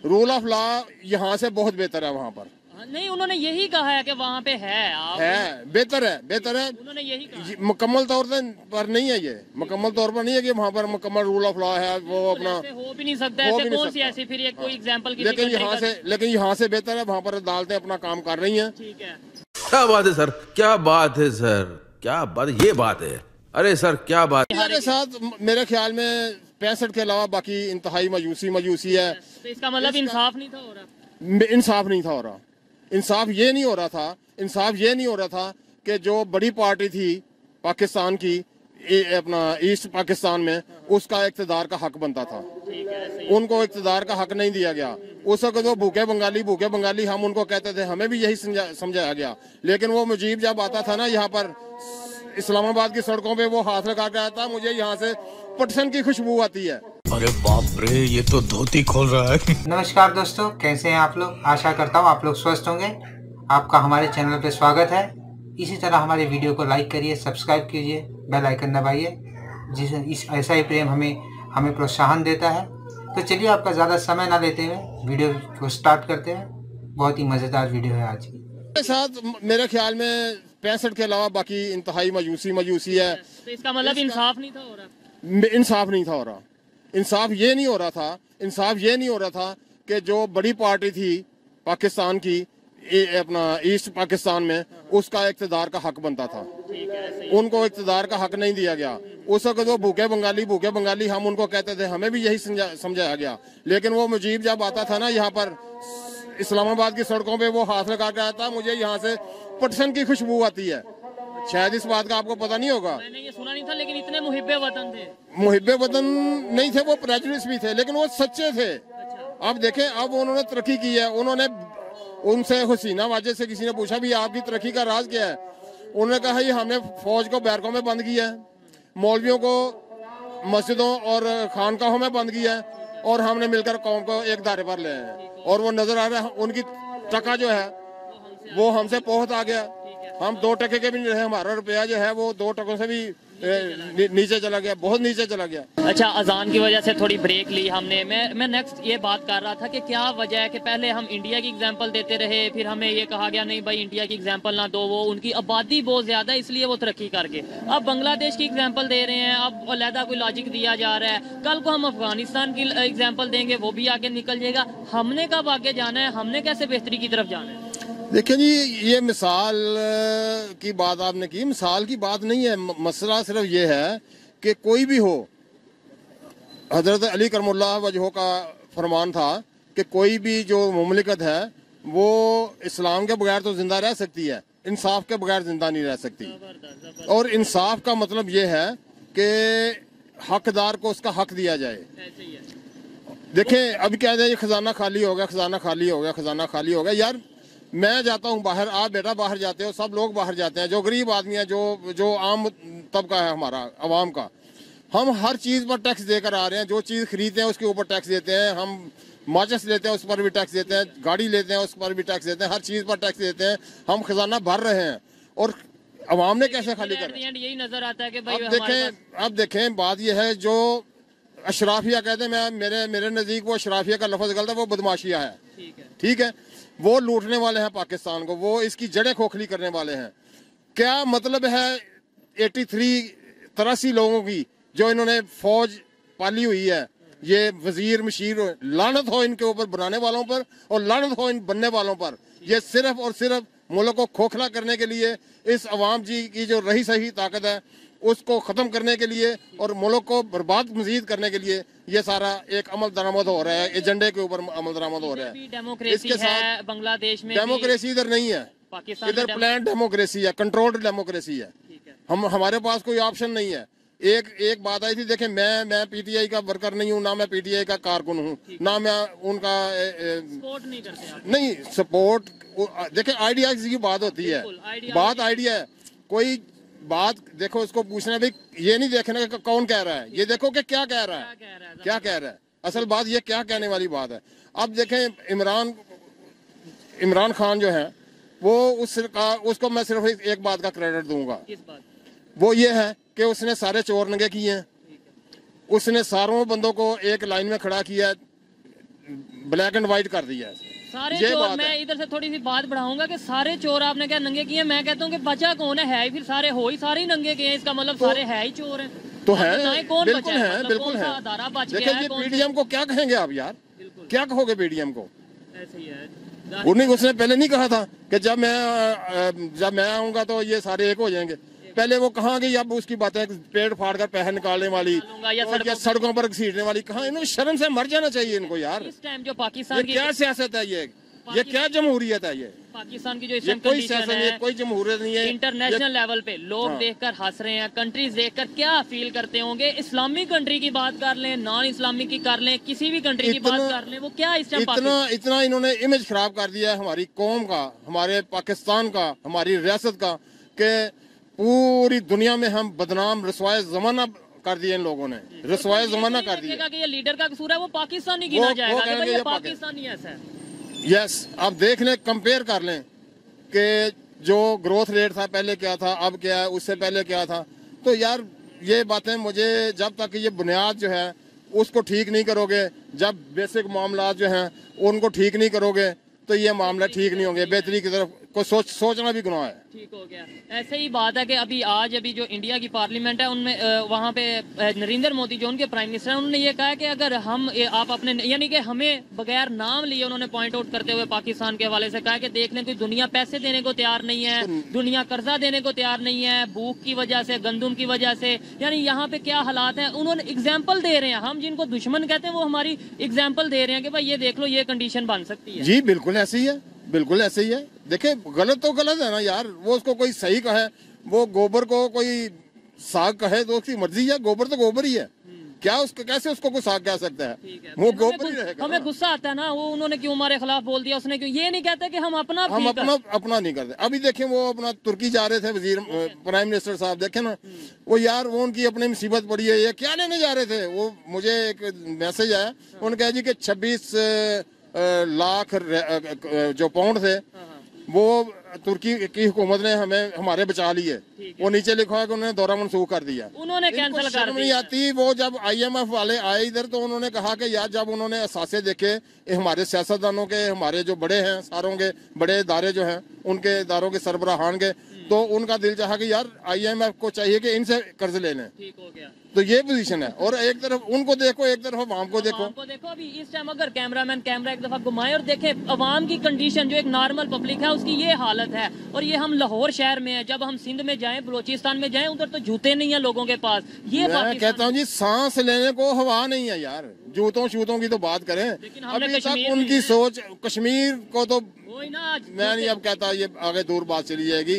Rule of law यहाँ से बहुत बेहतर है वहाँ पर। नहीं, उन्होंने यही कहा है कि वहाँ पे है बेहतर है उन्होंने यही कहा। मुकम्मल तौर पर नहीं है, ये मुकम्मल तौर पर नहीं है कि वहाँ पर मुकम्मल रूल ऑफ लॉ है। वो अपना हो भी नहीं सकता, ऐसे कौन सी ऐसी फिर एक कोई एग्जांपल लेकिन यहाँ से बेहतर है, वहाँ पर अदालतें अपना काम कर रही हैं। ठीक है, क्या बात है सर, क्या बात है सर, क्या बात, ये बात है। अरे सर क्या बात। मेरे साथ मेरे ख्याल में 65 के अलावा बाकी इंतहाई मायूसी है। तो इसका मतलब इंसाफ नहीं था हो रहा। इंसाफ नहीं था हो रहा। इंसाफ ये नहीं हो रहा था कि जो बड़ी पार्टी थी पाकिस्तान की अपना ईस्ट पाकिस्तान में, उसका इक़्तिदार का हक बनता था। उनको इक़्तिदार का हक नहीं दिया गया। उस वक्त वो भूखे बंगाली हम उनको कहते थे, हमें भी यही समझाया गया। लेकिन वो मुजीब जब आता था ना यहाँ पर इस्लामाबाद की सड़कों पे, वो हाथ लगा के आता, मुझे यहाँ से पटसन की खुशबू आती है। अरे बाप रे, ये तो धोती खोल रहा है। नमस्कार दोस्तों, कैसे हैं आप लोग। आशा करता हूँ आप लोग स्वस्थ होंगे। आपका हमारे चैनल पे स्वागत है। इसी तरह हमारे वीडियो को लाइक करिए, सब्सक्राइब कीजिए, बेल आइकन दबाइए, जिससे इस ऐसा ही प्रेम हमें प्रोत्साहन देता है। तो चलिए आपका ज़्यादा समय ना लेते हुए वीडियो को स्टार्ट करते हैं। बहुत ही मज़ेदार वीडियो है आज की। मेरे साथ मेरे ख्याल में 65 के अलावा बाकी इंतहाई मायूसी है। तो इसका मतलब इंसाफ नहीं था हो रहा। इंसाफ नहीं था हो रहा। इंसाफ ये नहीं हो रहा था कि जो बड़ी पार्टी थी पाकिस्तान की अपना ईस्ट पाकिस्तान में, उसका इक़्तिदार का हक बनता था। उनको इक़्तिदार का हक नहीं दिया गया। उस वक्त वो भूखे बंगाली हम उनको कहते थे, हमें भी यही समझाया गया। लेकिन वो मुजीब जब आता था ना यहाँ पर इस्लामाबाद की सड़कों पे, वो हाथ लगा के आता, मुझे यहाँ से पटसन की खुशबू आती है। शायद इस बात का आपको पता नहीं होगा। मैंने ये सुना नहीं था, लेकिन इतने मुहिब्बे वतन थे। मुहिब्बे वतन नहीं थे, वो प्रेजुडिस भी थे, लेकिन वो सच्चे थे। अब देखें, अब उन्होंने तरक्की की है। उनसे हुसीना वाजिद से किसी ने पूछा भी आपकी तरक्की का राज क्या है। उन्होंने कहा ये हमने फौज को बैरकों में बंद किया है, मौलवियों को मस्जिदों और खानकाहों में बंद किया है, और हमने मिलकर कौम को एक दायरे पर ले आए हैं। और वो नजर आ रहा है, उनकी टका जो है वो हमसे बहुत आ गया। हम 2 टके के भी नहीं रहे। हमारा रुपया जो है वो 2 टकों से भी नीचे चला गया, बहुत नीचे चला गया। अच्छा, अजान की वजह से थोड़ी ब्रेक ली हमने। मैं नेक्स्ट ये बात कर रहा था कि क्या वजह है कि पहले हम इंडिया की एग्जांपल देते रहे, फिर हमें ये कहा गया नहीं भाई इंडिया की एग्जांपल ना दो, वो उनकी आबादी बहुत ज्यादा है इसलिए वो तरक्की करके। अब बांग्लादेश की एग्जांपल दे रहे हैं, अब अलहदा कोई लॉजिक दिया जा रहा है। कल को हम अफगानिस्तान की एग्जाम्पल देंगे, वो भी आगे निकल जाएगा। हमने कब आगे जाना है, हमने कैसे बेहतरी की तरफ जाना है। देखिए जी, ये मिसाल की बात आपने की, मिसाल की बात नहीं है। मसला सिर्फ ये है कि कोई भी हो, हजरत अली करमुल्लाह वजह का फरमान था कि कोई भी जो मुमलिकत है वो इस्लाम के बगैर तो जिंदा रह सकती है, इंसाफ के बगैर जिंदा नहीं रह सकती। और इंसाफ का मतलब ये है कि हकदार को उसका हक दिया जाए। देखें, अभी क्या है, खजाना खाली हो गया। यार मैं जाता हूँ बाहर, आप बेटा बाहर जाते हो, सब लोग बाहर जाते हैं, जो गरीब आदमी है, जो आम तबका है हमारा अवाम का, हम हर चीज़ पर टैक्स देकर आ रहे हैं। जो चीज़ खरीदते हैं उसके ऊपर टैक्स देते हैं, हम माचिस लेते हैं उस पर भी टैक्स देते हैं, गाड़ी लेते हैं उस पर भी टैक्स देते हैं, हर चीज़ पर टैक्स देते हैं। हम खजाना भर रहे हैं और अवाम ने कैसे खाली कर, यही नजर आता है कि भाई अब देखें बात यह है, जो अशराफिया कहते हैं, मेरे नज़दीक वो अशराफिया का लफ्ज़ गलत है, वो बदमाशिया है। ठीक है, वो लूटने वाले हैं पाकिस्तान को, वो इसकी जड़ें खोखली करने वाले हैं। क्या मतलब है 83 लोगों की जो इन्होंने फौज पाली हुई है, ये वजीर मशीर, लानत हो इनके ऊपर बनाने वालों पर और लानत हो इन बनने वालों पर। ये सिर्फ और सिर्फ मुल्क को खोखला करने के लिए, इस अवाम जी की जो रही सही ताकत है उसको ख़त्म करने के लिए और मुल्क को बर्बाद मजीद करने के लिए ये सारा एक अमल दरामद हो रहा है, एजेंडे के ऊपर अमल दरामद हो रहा है। इसके साथ बांग्लादेश में डेमोक्रेसी इधर नहीं है, इधर प्लान डेमोक्रेसी है, कंट्रोल्ड डेमोक्रेसी है। हमारे पास कोई ऑप्शन नहीं है। एक बात आई थी, देखें, मैं पीटीआई का वर्कर नहीं हूँ, ना मैं पीटीआई का कारकुन हूँ, ना मैं उनका सपोर्ट नहीं करते। नहीं सपोर्ट, देखें आइडिया की बात होती है, बात आइडिया है। कोई बात देखो, उसको पूछना भाई, ये नहीं देखना कि कौन कह रहा है, ये देखो कि क्या कह रहा है। असल बात ये क्या कहने वाली बात है। अब देखें, इमरान खान जो है वो उसको मैं सिर्फ एक बात का क्रेडिट दूंगा, वो ये है कि उसने सारे चोर नंगे किए हैं। उसने सारों बंदों को एक लाइन में खड़ा किया, ब्लैक एंड व्हाइट कर दिया है। सारे ये चोर, बात मैं है। इधर से थोड़ी सी बात बढ़ाऊंगा कि सारे चोर आपने क्या नंगे किए? मैं कहता हूँ कि बचा कौन है ही फिर सारे हो ही सारे ही नंगे किए, इसका मतलब सारे है ही चोर हैं। तो अब है, बताएं कौन बिल्कुल बचा है, मतलब बिल्कुल कौन सा है। अदारा बच देखिए गया है, ये कौन पीडीएम को क्या कहेंगे आप यार, बिल्कुल क्या कहोगे पीडीएम को? ऐसे ही है। उन्हीं उसने पहले नहीं कहा था कि जब मैं आऊंगा तो ये सारे एक हो जाएंगे। पहले वो कहाँ गई अब उसकी बातें, पेड़ फाड़ कर पैसे निकालने वाली निकालूंगा या और या सड़कों पर घसीटने वाली, कहाँ? इन्होंने शर्म से मर जाना चाहिए इनको यार। इस टाइम जो ये पाकिस्तान की क्या सियासत है, ये क्या जमहूरियत है? ये पाकिस्तान की जो इस ये टाइम कोई कंडीशन सियासत नहीं है, है, कोई जमहूरियत नहीं है। इंटरनेशनल लेवल पे लोग हाँ। देखकर हंस रहे हैं, कंट्रीज देखकर क्या फील करते होंगे? इस्लामिक कंट्री की बात कर लें, नॉन इस्लामिक की कर लें, किसी भी कंट्री की बात कर लें, वो क्या इस टाइम इतना इन्होंने इमेज खराब कर दिया है हमारी कौम का, हमारे पाकिस्तान का, हमारी रियासत का, कि पूरी दुनिया में हम बदनाम रसवाए जमाना कर दिए इन लोगों ने, रसवाए जमाना कर दिया। कि ये लीडर का कसूर है, वो पाकिस्तानी गिना वो जाएगा कि कहेंगे भाई ये ये पाकिस्तानी ऐसा है। यस, अब देख लें, कंपेयर कर लें कि जो ग्रोथ रेट था पहले क्या था, अब क्या है, उससे पहले क्या था। तो यार ये बातें मुझे, जब तक ये बुनियाद जो है उसको ठीक नहीं करोगे, जब बेसिक मामला जो हैं उनको ठीक नहीं करोगे, तो ये मामला ठीक नहीं होंगे। बेहतरी की तरफ को सोचना भी गुनाह है। ठीक हो गया। ऐसे ही बात है कि अभी जो इंडिया की पार्लियामेंट है उनमें वहाँ पे नरेंद्र मोदी जो उनके प्राइम मिनिस्टर हैं, उन्होंने ये कहा कि अगर आप अपने, यानी कि हमें बगैर नाम लिए उन्होंने पॉइंट आउट करते हुए पाकिस्तान के हवाले से कहा कि देख लें कि दुनिया पैसे देने को तैयार नहीं है, दुनिया कर्जा देने को तैयार नहीं है, भूख की वजह से, गंदुम की वजह से, यानी यहाँ पे क्या हालात हैं। उन्होंने एग्जाम्पल दे रहे हैं, हम जिनको दुश्मन कहते हैं वो हमारी एग्जाम्पल दे रहे हैं कि भाई ये देख लो ये कंडीशन बन सकती है। जी बिल्कुल ऐसे ही है, बिल्कुल ऐसे ही है। देखिए गलत तो गलत है ना यार, वो उसको कोई सही कहे, वो गोबर को कोई साग कहे तो उसकी मर्जी है, गोबर तो गोबर ही है। क्या उसको, कैसे उसको कोई साग कह सकता है? वो गोबर ही रहेगा। हमें गुस्सा आता है ना, वो उन्होंने क्यों हमारे खिलाफ बोल दिया, उसने क्यों, ये नहीं कहते कि हम अपना नहीं करते। अभी देखें वो अपना तुर्की जा रहे थे वजीर प्राइम मिनिस्टर साहब, देखे ना वो यार, वो उनकी अपनी मुसीबत पड़ी है, ये क्या लेने जा रहे थे? वो मुझे एक मैसेज आया, उन्होंने कहा जी कि 26 लाख जो पाउंड थे वो तुर्की की हुकूमत ने हमारे बचा लिए। वो नीचे लिखा है कि उन्होंने दौरा मनसूख कर दिया, उन्होंने कैंसिल कर नहीं दिया। आती। वो जब IMF वाले आए इधर तो उन्होंने कहा कि यार, जब उन्होंने असासे देखे हमारे सियासतदानों के, हमारे जो बड़े हैं सारों के, बड़े इदारे जो हैं उनके इदारों के सरबराहान के, तो उनका दिल चाहा कि यार IMF को चाहिए कि इनसे कर्ज ले लें। ठीक हो गया। तो ये पोजीशन है। और एक तरफ उनको देखो, एक तरफ अवाम को देखो। अभी इस टाइम अगर कैमरामैन कैमरा एक दफा घुमाए और देखे अवाम की कंडीशन, जो एक नॉर्मल पब्लिक है उसकी ये हालत है। और ये हम लाहौर शहर में है, जब हम सिंध में जाएं, बलोचिस्तान में जाएं, उधर तो जूते नहीं है लोगों के पास। ये मैं कहता हूँ जी, सांस लेने को हवा नहीं है यार। जूतों शूतों की तो बात करें, अभी तक उनकी सोच, कश्मीर को तो वही ना, मैं नहीं अब कहता, ये आगे दूर बात चली जाएगी।